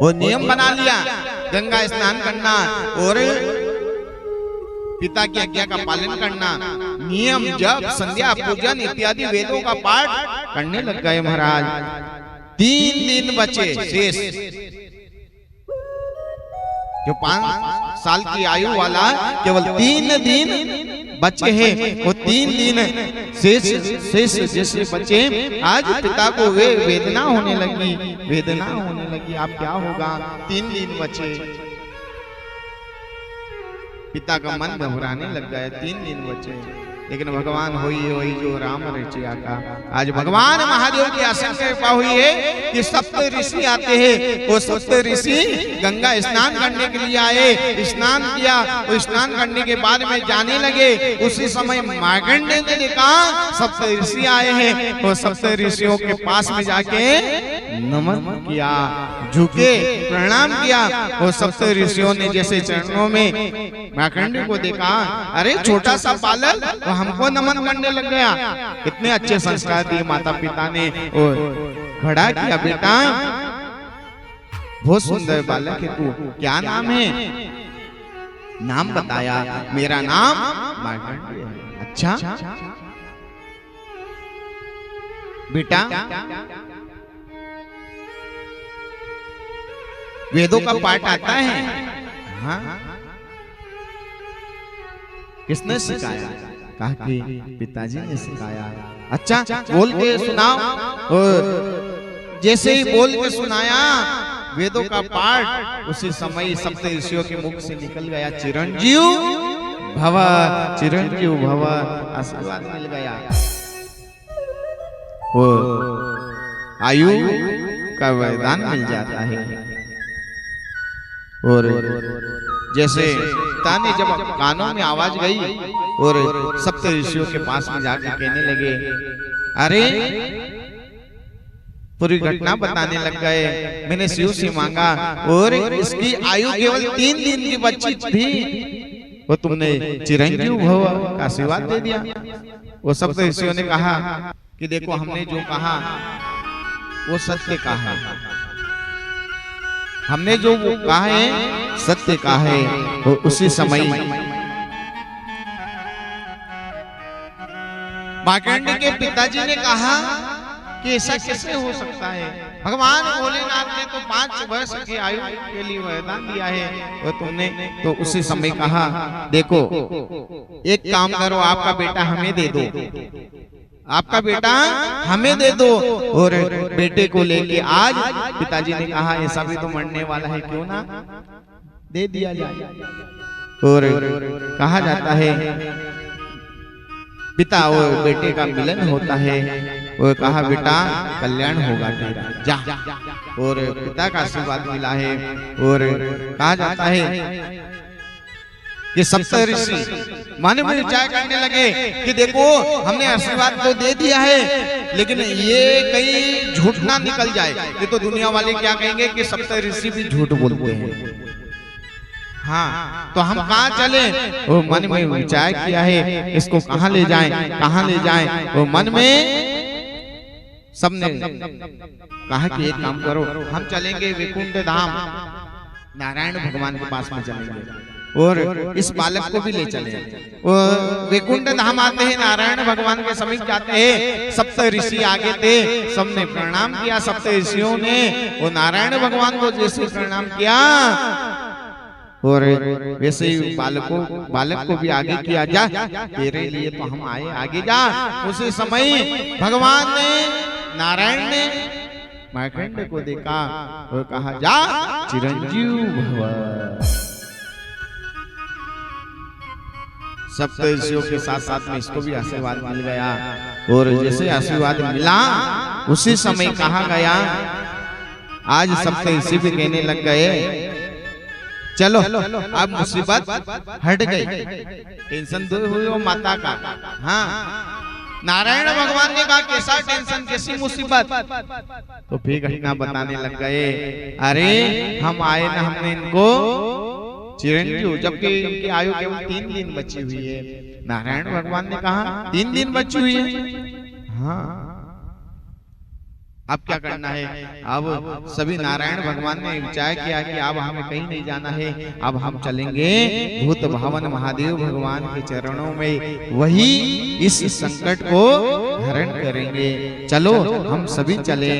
वो नियम बना लिया गंगा स्नान करना और पिता की आज्ञा का पालन करना, नियम जप संध्या पूजन इत्यादि वेदों का पाठ करने लग गए महाराज। 3 दिन बचे शेष, जो 5 साल की आयु वाला केवल 3 दिन बचे हैं, वो 3 दिन शेष जैसे बचे। आज पिता को वे वेदना होने लगी, अब क्या होगा, 3 दिन बचे। पिता का मन घबराने लग गया, 3 दिन बचे, लेकिन भगवान होई जो राम रचिया का। आज भगवान महादेव की आसन कृपा हुई है कि 7 ऋषि आते हैं। वो 7 ऋषि गंगा स्नान करने के लिए आए, स्नान किया, वो स्नान करने के बाद में जाने लगे। उसी समय मार्कंडेय ने देखा 7 ऋषि आए हैं। वो 7 ऋषियों के पास में जाके नमन किया, झुके प्रणाम किया। वो 7 ऋषियों ने जैसे चरणों में मार्कंडेय को देखा, अरे छोटा सा बालक तो हमको नमन करने लग गया। इतने अच्छे संस्कार दिए माता पिता ने, खड़ा किया, बेटा बहुत सुंदर बालक है तू, क्या नाम है? नाम बताया, मेरा नाम मार्कंडेय है। अच्छा बेटा, वेदों का पाठ आता है? हाँ। किसने सिखाया? कहा कि पिताजी ने सिखाया। अच्छा बोल के सुनाओ। और जैसे ही बोल के सुनाया वेदों का पाठ, उसी समय 7 ऋषियों के मुख से निकल गया, चिरंजीव भव, चिरंजीव भव, आशीर्वाद मिल गया। वो आयु का वरदान मिल जाता है। और जैसे पिता ने जब कानों में आवाज गई और 7 ऋषियों के पास में जाकर कहने लगे, अरे पूरी घटना बताने लग गए, मैंने शिव से मांगा और इसकी आयु केवल 3 दिन की बची थी, वो तुमने चिरंजीव भव का आशीर्वाद दे दिया। वो 7 ऋषियों ने कहा कि देखो, हमने जो कहा वो सत्य कहा है, हमने जो कहा है सत्य कहा है। तो उसी समय मार्कंडेय के पिताजी ने कहा कि ऐसा कैसे हो सकता है? भगवान भोलेनाथ ने तो 5 वर्ष की आयु के लिए वरदान दिया है, और तुमने तो उसी समय कहा, देखो एक काम करो, आपका बेटा हमें दे दो, आपका बेटा हमें दे दो। और बेटे को लेके आज पिताजी ने कहा, ऐसा भी तो मरने वाला है, क्यों ना दे दिया जाए। और कहा जाता है पिता और बेटे का मिलन होता है, और कहा बेटा कल्याण होगा तेरा, जा। और पिता का आशीर्वाद मिला है। और कहा जाता है कि 7 ऋषि मन में विचार करने लगे कि देखो, हमने आशीर्वाद तो दे दिया है, लेकिन ये कहीं झूठ ना निकल जाए, ये तो दुनिया वाले क्या कहेंगे कि 7 ऋषि भी झूठ बोलते हैं। हाँ, तो हम कहाँ चले? वो मन में विचार किया है, इसको कहाँ ले जाएं, कहाँ ले जाएं। वो मन में सबने कहा कि एक काम करो, हम चलेंगे वैकुंठ धाम, नारायण भगवान के पास में चलेंगे और इस बालक को भी ले चले। वो वैकुंठ धाम आते हैं, नारायण भगवान के समीप जाते हैं। 7 ऋषि आगे थे, सबने प्रणाम किया। 7 ऋषियों ने वो नारायण भगवान को जैसे प्रणाम किया, और वैसे ही बालक को भी आगे किया, जा तेरे लिए तो हम आए, आगे जा। उसी समय भगवान ने, नारायण ने मार्कंडेय को देखा और कहा, जा चिरंजीव भव। 7 ऋषियों के साथ साथ में इसको भी आशीर्वाद मिल गया। और जैसे आशीर्वाद मिला, उसी समय कहा गया, आज 7 ऋषि भी कहने लग गए, चलो अब मुसीबत हट गई, टेंशन दूर हुई हो माता का। हाँ, नारायण भगवान ने कहा, कैसा टेंशन, कैसी मुसीबत? तो फिर घटना बताने लग गए, अरे हम आए ना, हमने इनको चिरंजीव, जबकि इनकी आयु केवल 3 दिन बची हुई है। नारायण भगवान ने कहा 3 दिन बची हुई है। हाँ, अब क्या करना है? अब सभी नारायण भगवान ने विचार किया कि अब हमें कहीं नहीं जाना है, अब हम चलेंगे भूत भावन महादेव भगवान के चरणों में, वही इस संकट को हरण करेंगे। चलो हम सभी चले।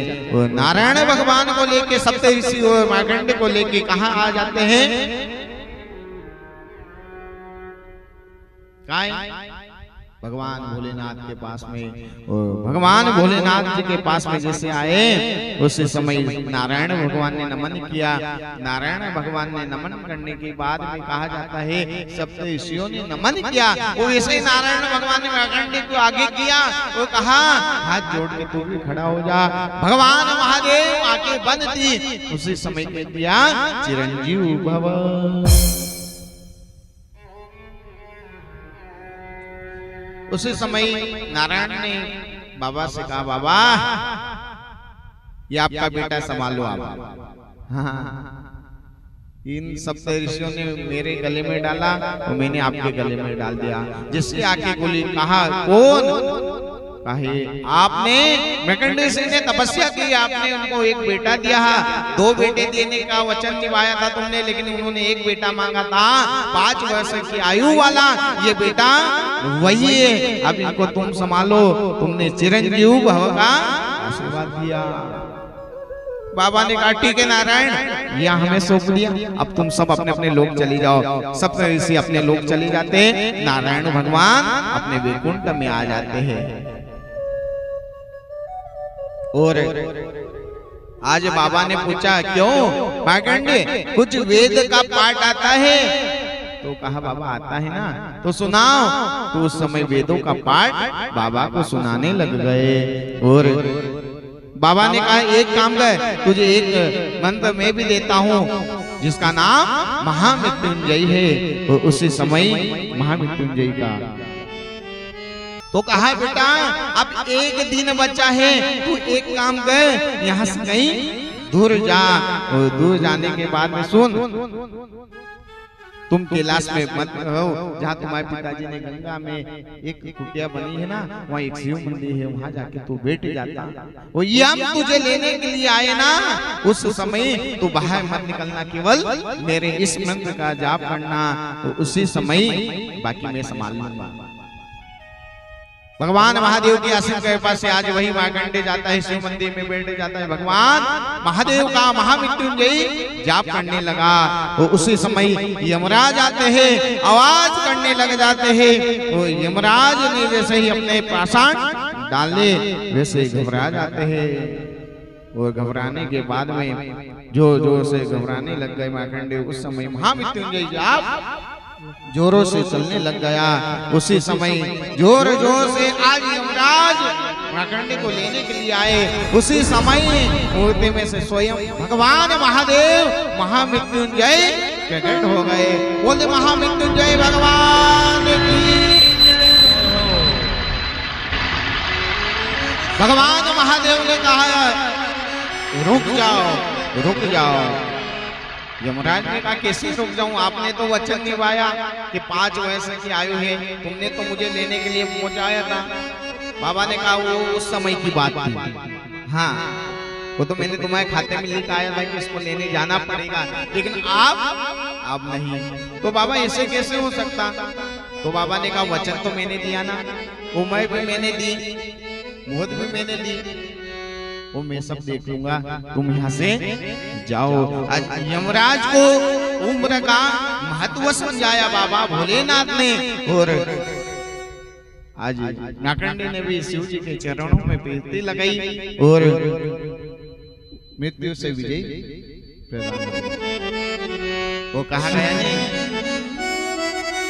नारायण भगवान को लेके सप्त ऋषि और मार्कंड को लेके कहाँ आ जाते हैं? भगवान भोलेनाथ के पास में। और भगवान भोलेनाथ जी के पास में जैसे आए, उस समय नारायण भगवान ने नमन किया। नारायण भगवान ने नमन करने के बाद में कहा जाता है सप्त ऋषियों ने नमन किया। वो ऐसे नारायण भगवान ने मार्कंडेय को आगे किया, वो कहा हाथ जोड़ के तू भी खड़ा हो जा। भगवान महादेव आके बंद थी, उसी समय कह दिया चिरंजीव भव। उसी समय नारायण ने बाबा से कहा, बाबा ये आपका बेटा संभालो आप। हाँ, इन सप्त ऋषियों ने मेरे गले में डाला और मैंने आपके गले में डाल दिया। जिससे आके बोली, कहा कौन? कहे आपने मार्कंडेय सिंह ने तपस्या की, आपने उनको एक बेटा दिया, 2 बेटे देने का वचन निभाया था तुमने, लेकिन उन्होंने एक बेटा मांगा था 5 वर्ष की आयु वाला। ये बेटा वही है, अब इनको तुम संभालो। तुमने चिरंजीव भव का आशीर्वाद दिया। बाबा ने कहा ठीक है नारायण, यह हमें सौंप दिया, अब तुम सब अपने अपने लोग चली जाओ। सप्त ऋषि अपने लोग चले जाते, नारायण भगवान अपने वैकुंठ में आ जाते हैं। और आज बाबा ने पूछा क्यों मार्कंडेय, कुछ वेद का पाठ आता है? तो कहा बाबा आता है ना, तो सुनाओ। तो उस समय वेदों का पाठ बाबा को सुनाने लग गए। और बाबा ने कहा एक काम कर, तुझे एक मंत्र मैं भी देता हूँ जिसका नाम महामृत्युंजय है। तो उसी समय महामृत्युंजय का तो कहा बेटा अब एक दिन बचा है, तू एक काम कर, यहाँ से कहीं दूर जा। और दूर जाने के बाद में सुन, तुम कैलाश में मत रहो, जहाँ तुम्हारे पिताजी ने गंगा में एक कुटिया बनी है ना, वहाँ एक शिव मंदिर है, वहाँ जाके तू बैठ जाता। वो ये हम तुझे लेने के लिए आए ना, उस समय तू बाहर मत निकलना, केवल मेरे इस मंत्र का जाप करना। तो उसी समय बाकी मैं संभाल लूंगा। भगवान महादेव की असीम कृपा से आज वही मार्कंडेय जाता है, शिव मंदिर में बैठ जाता है। भगवान महादेव का महामृत्युंजय जाप करने लगा। वो उसी समय यमराज आते हैं, आवाज करने लग जाते हैं। वो यमराज ने जैसे ही अपने पाषाण डाले, वैसे घबरा जाते हैं। और घबराने के बाद में जो जोर से घबराने लग गए मार्कंडेय, उस समय महामृत्युंजय जाप जोरों से चलने लग गया। उसी समय जोर जोर से आज यमराज मार्कंडेय को लेने के लिए आए। उसी समय मूर्ति में से स्वयं भगवान महादेव महामृत्युंजय प्रकट हो गए। बोले महामृत्युंजय भगवान की। भगवान महादेव ने कहा रुक जाओ, रुक जाओ। यमराज ने कहा कैसे रुक जाऊं, आपने तो वचन निभाया कि 5 वर्ष की आयु है, तुमने तो मुझे लेने के लिए पहुंचाया था। बाबा ने कहा वो उस समय की बात थी, हाँ वो तो मैंने तुम्हारे खाते में लिखा आया था कि इसको लेने जाना पड़ेगा, लेकिन आप नहीं। तो बाबा ऐसे कैसे हो सकता? तो बाबा ने कहा वचन तो मैंने दिया ना, उम्र भी मैंने दी, मुहूर्त भी मैंने दी, वो मैं सब देख लूंगा, तुम यहाँ से जाओ। आज यमराज को उम्र का महत्व समझाया बाबा भोलेनाथ ने। और आज मार्कंडेय ने भी शिव जी के चरणों में प्रीति लगाई और मृत्यु से विजय प्रदान। वो कहा गया नहीं